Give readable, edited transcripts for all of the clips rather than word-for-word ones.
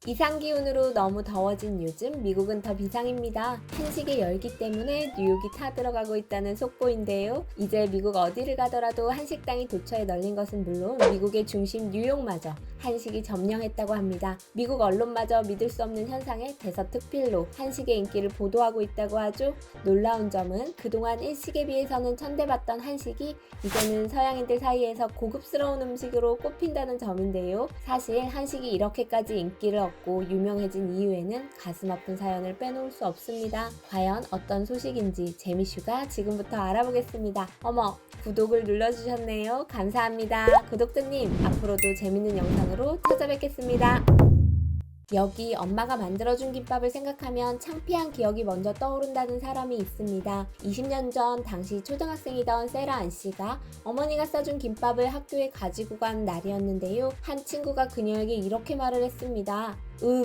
이상기온으로 너무 더워진 요즘 미국은 더 비상입니다. 한식의 열기 때문에 뉴욕이 타들어가고 있다는 속보인데요. 이제 미국 어디를 가더라도 한식당이 도처에 널린 것은 물론 미국의 중심 뉴욕마저 한식이 점령했다고 합니다. 미국 언론마저 믿을 수 없는 현상에 대서특필로 한식의 인기를 보도하고 있다고 하죠. 놀라운 점은 그동안 일식에 비해서는 천대받던 한식이 이제는 서양인들 사이에서 고급스러운 음식으로 꼽힌다는 점인데요. 사실 한식이 이렇게까지 인기를 얻고 유명해진 이유에는 가슴 아픈 사연을 빼놓을 수 없습니다. 과연 어떤 소식인지 재미슈가 지금부터 알아보겠습니다. 어머, 구독을 눌러주셨네요. 감사합니다. 구독자님, 앞으로도 재밌는 영상으로 찾아뵙겠습니다. 여기 엄마가 만들어준 김밥을 생각하면 창피한 기억이 먼저 떠오른다는 사람이 있습니다. 20년 전 당시 초등학생이던 세라 안 씨가 어머니가 싸준 김밥을 학교에 가지고 간 날이었는데요. 한 친구가 그녀에게 이렇게 말을 했습니다.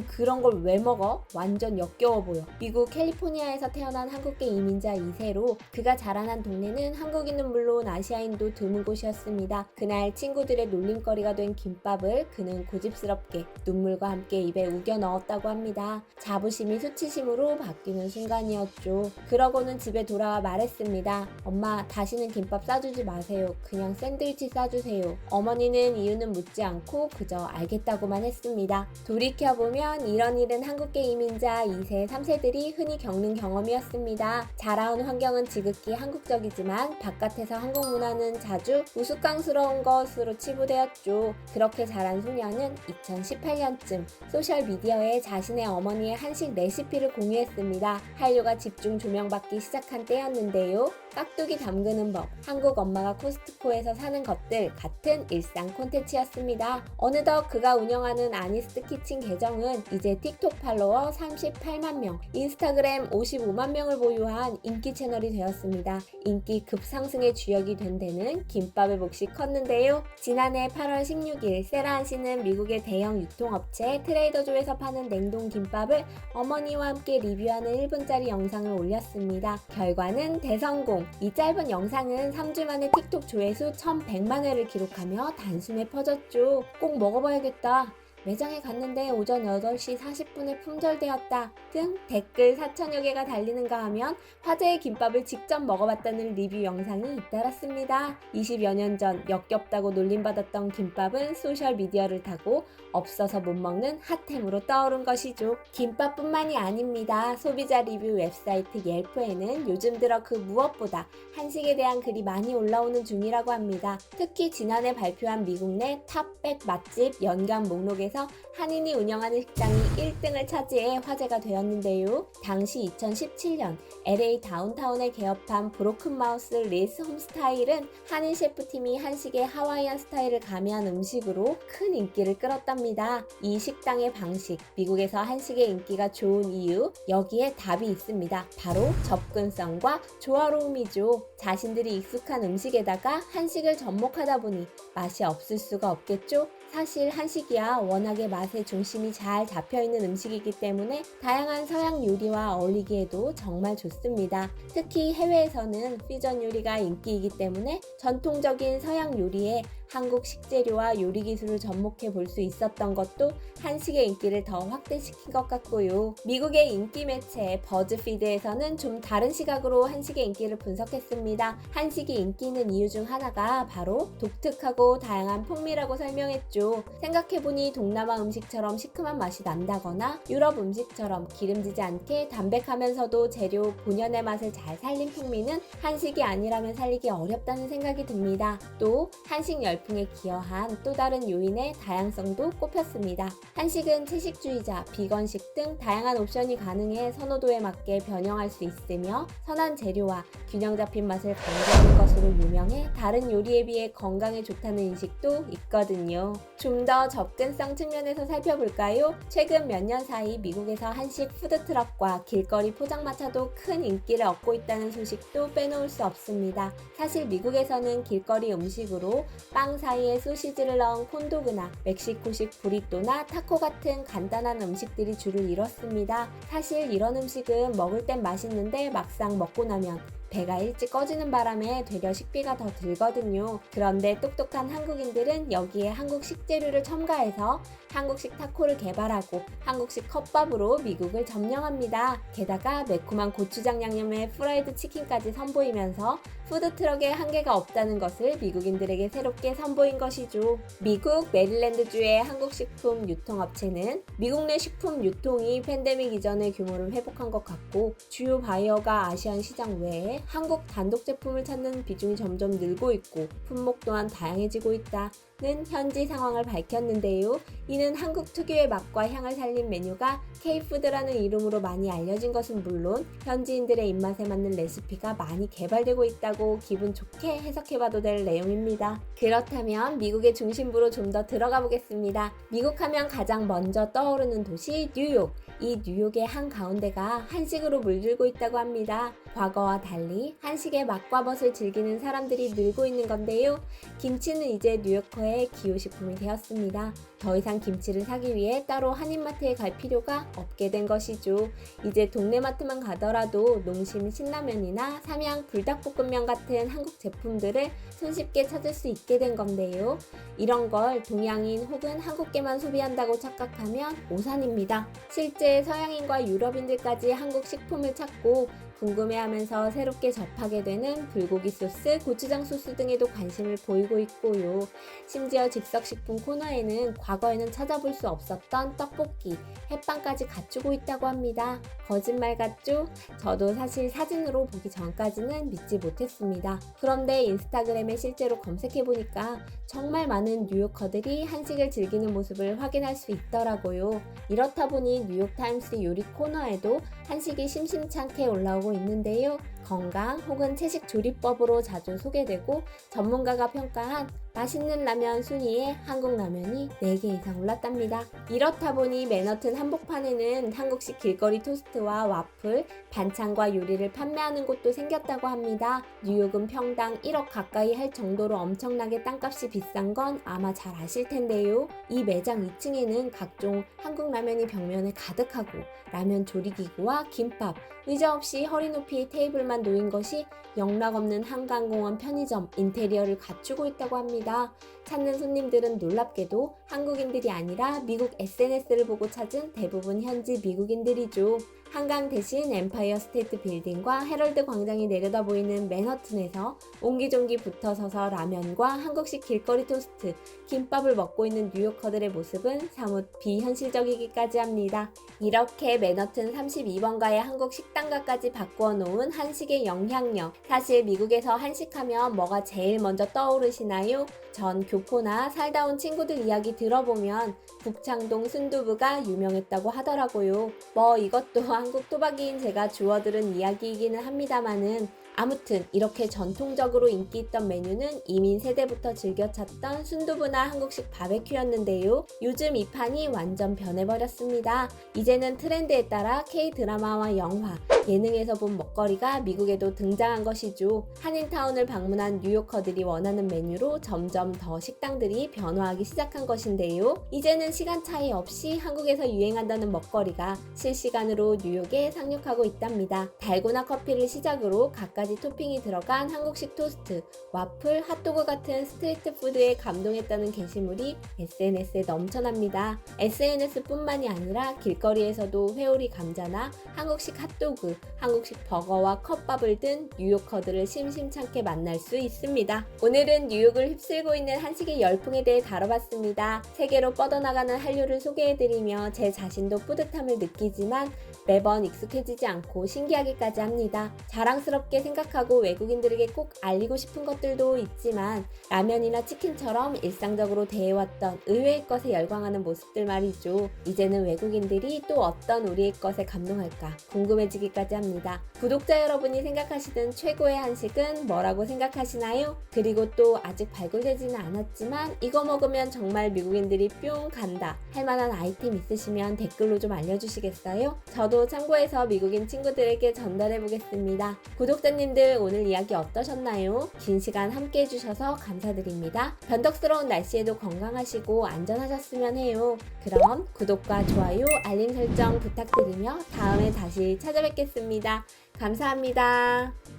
그런 걸 왜 먹어? 완전 역겨워 보여. 미국 캘리포니아에서 태어난 한국계 이민자 2세로 그가 자라난 동네는 한국인은 물론 아시아인도 드문 곳이었습니다. 그날 친구들의 놀림거리가 된 김밥을 그는 고집스럽게 눈물과 함께 입에 우겨 넣었다고 합니다. 자부심이 수치심으로 바뀌는 순간이었죠. 그러고는 집에 돌아와 말했습니다. 엄마, 다시는 김밥 싸주지 마세요. 그냥 샌드위치 싸주세요. 어머니는 이유는 묻지 않고 그저 알겠다고만 했습니다. 돌이켜보면 이런 일은 한국계 이민자 2세, 3세들이 흔히 겪는 경험이었습니다. 자라온 환경은 지극히 한국적이지만 바깥에서 한국 문화는 자주 우스꽝스러운 것으로 치부되었죠. 그렇게 자란 소녀는 2018년쯤 소셜미디어에 자신의 어머니의 한식 레시피를 공유했습니다. 한류가 집중 조명받기 시작한 때였는데요. 깍두기 담그는 법, 한국 엄마가 코스트코에서 사는 것들 같은 일상 콘텐츠였습니다. 어느덧 그가 운영하는 아니스트 키친 계정은 이제 틱톡 팔로워 38만 명, 인스타그램 55만 명을 보유한 인기 채널이 되었습니다. 인기 급상승의 주역이 된 데는 김밥의 몫이 컸는데요. 지난해 8월 16일 세라 안 씨는 미국의 대형 유통업체 트레이더조에서 파는 냉동 김밥을 어머니와 함께 리뷰하는 1분짜리 영상을 올렸습니다. 결과는 대성공! 이 짧은 영상은 3주 만에 틱톡 조회수 1100만 회를 기록하며 단숨에 퍼졌죠. 꼭 먹어봐야겠다. 매장에 갔는데 오전 8시 40분에 품절되었다 등 댓글 4천여 개가 달리는가 하면 화제의 김밥을 직접 먹어봤다는 리뷰 영상이 잇따랐습니다. 20여 년 전 역겹다고 놀림받았던 김밥은 소셜미디어를 타고 없어서 못 먹는 핫템으로 떠오른 것이죠. 김밥뿐만이 아닙니다. 소비자 리뷰 웹사이트 옐프에는 요즘 들어 그 무엇보다 한식에 대한 글이 많이 올라오는 중이라고 합니다. 특히 지난해 발표한 미국 내 탑100 맛집 연관 목록에서 한인이 운영하는 식당이 1등을 차지해 화제가 되었는데요. 당시 2017년 LA 다운타운에 개업한 브로큰 마우스 리스 홈스타일은 한인 셰프팀이 한식의 하와이안 스타일을 가미한 음식으로 큰 인기를 끌었답니다. 이 식당의 방식, 미국에서 한식의 인기가 좋은 이유, 여기에 답이 있습니다. 바로 접근성과 조화로움이죠. 자신들이 익숙한 음식에다가 한식을 접목하다 보니 맛이 없을 수가 없겠죠? 사실 한식이야 워낙에 맛의 중심이 잘 잡혀있는 음식이기 때문에 다양한 서양 요리와 어울리기에도 정말 좋습니다. 특히 해외에서는 퓨전 요리가 인기이기 때문에 전통적인 서양 요리에 한국 식재료와 요리 기술을 접목해 볼 수 있었던 것도 한식의 인기를 더 확대시킨 것 같고요. 미국의 인기 매체 버즈피드에서는 좀 다른 시각으로 한식의 인기를 분석했습니다. 한식이 인기 있는 이유 중 하나가 바로 독특하고 다양한 풍미라고 설명했죠. 생각해보니 동남아 음식처럼 시큼한 맛이 난다거나 유럽 음식처럼 기름지지 않게 담백하면서도 재료 본연의 맛을 잘 살린 풍미는 한식이 아니라면 살리기 어렵다는 생각이 듭니다. 또 한식 열풍에 기여한 또 다른 요인의 다양성도 꼽혔습니다. 한식은 채식주의자, 비건식 등 다양한 옵션이 가능해 선호도에 맞게 변형할 수 있으며 선한 재료와 균형 잡힌 맛을 강조하는 것으로 유명해 다른 요리에 비해 건강에 좋다는 인식도 있거든요. 좀 더 접근성 측면에서 살펴볼까요? 최근 몇 년 사이 미국에서 한식 푸드트럭과 길거리 포장마차도 큰 인기를 얻고 있다는 소식도 빼놓을 수 없습니다. 사실 미국에서는 길거리 음식으로 빵 사이에 소시지를 넣은 콘도그나 멕시코식 브리또나 타코 같은 간단한 음식들이 주를 이뤘습니다. 사실 이런 음식은 먹을 땐 맛있는데 막상 먹고 나면 배가 일찍 꺼지는 바람에 되려 식비가 더 들거든요. 그런데 똑똑한 한국인들은 여기에 한국 식재료를 첨가해서 한국식 타코를 개발하고 한국식 컵밥으로 미국을 점령합니다. 게다가 매콤한 고추장 양념에 프라이드 치킨까지 선보이면서 푸드트럭에 한계가 없다는 것을 미국인들에게 새롭게 선보인 것이죠. 미국 메릴랜드주의 한국식품 유통업체는 미국 내 식품 유통이 팬데믹 이전의 규모를 회복한 것 같고 주요 바이어가 아시안 시장 외에 한국 단독 제품을 찾는 비중이 점점 늘고 있고 품목 또한 다양해지고 있다는 현지 상황을 밝혔는데요. 이는 한국 특유의 맛과 향을 살린 메뉴가 K푸드라는 이름으로 많이 알려진 것은 물론 현지인들의 입맛에 맞는 레시피가 많이 개발되고 있다고 기분 좋게 해석해봐도 될 내용입니다. 그렇다면 미국의 중심부로 좀 더 들어가 보겠습니다. 미국 하면 가장 먼저 떠오르는 도시 뉴욕. 이 뉴욕의 한가운데가 한식으로 물들고 있다고 합니다. 과거와 달리 한식의 맛과 멋을 즐기는 사람들이 늘고 있는 건데요. 김치는 이제 뉴요커의 기호식품이 되었습니다. 더 이상 김치를 사기 위해 따로 한인마트에 갈 필요가 없게 된 것이죠. 이제 동네 마트만 가더라도 농심 신라면이나 삼양 불닭볶음면 같은 한국 제품들을 손쉽게 찾을 수 있게 된 건데요. 이런 걸 동양인 혹은 한국계만 소비한다고 착각하면 오산입니다. 실제 서양인과 유럽인들까지 한국 식품을 찾고 궁금해하면서 새롭게 접하게 되는 불고기 소스, 고추장 소스 등에도 관심을 보이고 있고요. 심지어 즉석식품 코너에는 과거에는 찾아볼 수 없었던 떡볶이, 햇반까지 갖추고 있다고 합니다. 거짓말 같죠? 저도 사실 사진으로 보기 전까지는 믿지 못했습니다. 그런데 인스타그램에 실제로 검색해보니까 정말 많은 뉴요커들이 한식을 즐기는 모습을 확인할 수 있더라고요. 이렇다 보니 뉴욕타임스 요리 코너에도 한식이 심심찮게 올라오고 있는데요. 건강 혹은 채식 조리법으로 자주 소개되고 전문가가 평가한 맛있는 라면 순위에 한국 라면이 4개 이상 올랐답니다. 이렇다 보니 맨허튼 한복판에는 한국식 길거리 토스트와 와플, 반찬과 요리를 판매하는 곳도 생겼다고 합니다. 뉴욕은 평당 1억 가까이 할 정도로 엄청나게 땅값이 비싼 건 아마 잘 아실 텐데요. 이 매장 2층에는 각종 한국 라면이 벽면에 가득하고 라면 조리기구와 김밥, 의자 없이 허리 높이의 테이블만 놓인 것이 영락없는 한강공원 편의점 인테리어를 갖추고 있다고 합니다. 찾는 손님들은 놀랍게도 한국인들이 아니라 미국 SNS를 보고 찾은 대부분 현지 미국인들이죠. 한강 대신 엠파이어 스테이트 빌딩과 헤럴드 광장이 내려다 보이는 맨허튼에서 옹기종기 붙어 서서 라면과 한국식 길거리 토스트, 김밥을 먹고 있는 뉴요커들의 모습은 사뭇 비현실적이기까지 합니다. 이렇게 맨허튼 32번가의 한국 식당가까지 바꾸어 놓은 한식의 영향력. 사실 미국에서 한식하면 뭐가 제일 먼저 떠오르시나요? 전 교포나 살다 온 친구들 이야기 들어보면 북창동 순두부가 유명했다고 하더라고요. 뭐 이것도 한국 토박이인 제가 주워들은 이야기이기는 합니다마는 아무튼 이렇게 전통적으로 인기 있던 메뉴는 이민 세대부터 즐겨 찾던 순두부나 한국식 바베큐였는데요. 요즘 이 판이 완전 변해버렸습니다. 이제는 트렌드에 따라 K-드라마와 영화, 예능에서 본 먹거리가 미국에도 등장한 것이죠. 한인타운을 방문한 뉴요커들이 원하는 메뉴로 점점 더 식당들이 변화하기 시작한 것인데요. 이제는 시간 차이 없이 한국에서 유행한다는 먹거리가 실시간으로 뉴욕에 상륙하고 있답니다. 달고나 커피를 시작으로 각가지 토핑이 들어간 한국식 토스트, 와플, 핫도그 같은 스트리트 푸드에 감동했다는 게시물이 SNS에 넘쳐납니다. SNS뿐만이 아니라 길거리에서도 회오리 감자나 한국식 핫도그, 한국식 버거와 컵밥을 든 뉴요커들을 심심찮게 만날 수 있습니다. 오늘은 뉴욕을 휩쓸고 있는 한식의 열풍에 대해 다뤄봤습니다. 세계로 뻗어나가는 한류를 소개해드리며 제 자신도 뿌듯함을 느끼지만 매번 익숙해지지 않고 신기하기까지 합니다. 자랑스럽게 생각하고 외국인들에게 꼭 알리고 싶은 것들도 있지만 라면이나 치킨처럼 일상적으로 대해왔던 의외의 것에 열광하는 모습들 말이죠. 이제는 외국인들이 또 어떤 우리의 것에 감동할까 궁금해지기까지 합니다. 구독자 여러분이 생각하시는 최고의 한식은 뭐라고 생각하시나요? 그리고 또 아직 발굴되지는 않았지만 이거 먹으면 정말 미국인들이 뿅 간다 할 만한 아이템 있으시면 댓글로 좀 알려주시겠어요? 저도 참고해서 미국인 친구들에게 전달해 보겠습니다. 구독자님들 오늘 이야기 어떠셨나요? 긴 시간 함께 해주셔서 감사드립니다. 변덕스러운 날씨에도 건강하시고 안전하셨으면 해요. 그럼 구독과 좋아요, 알림 설정 부탁드리며 다음에 다시 찾아뵙겠습니다. 감사합니다.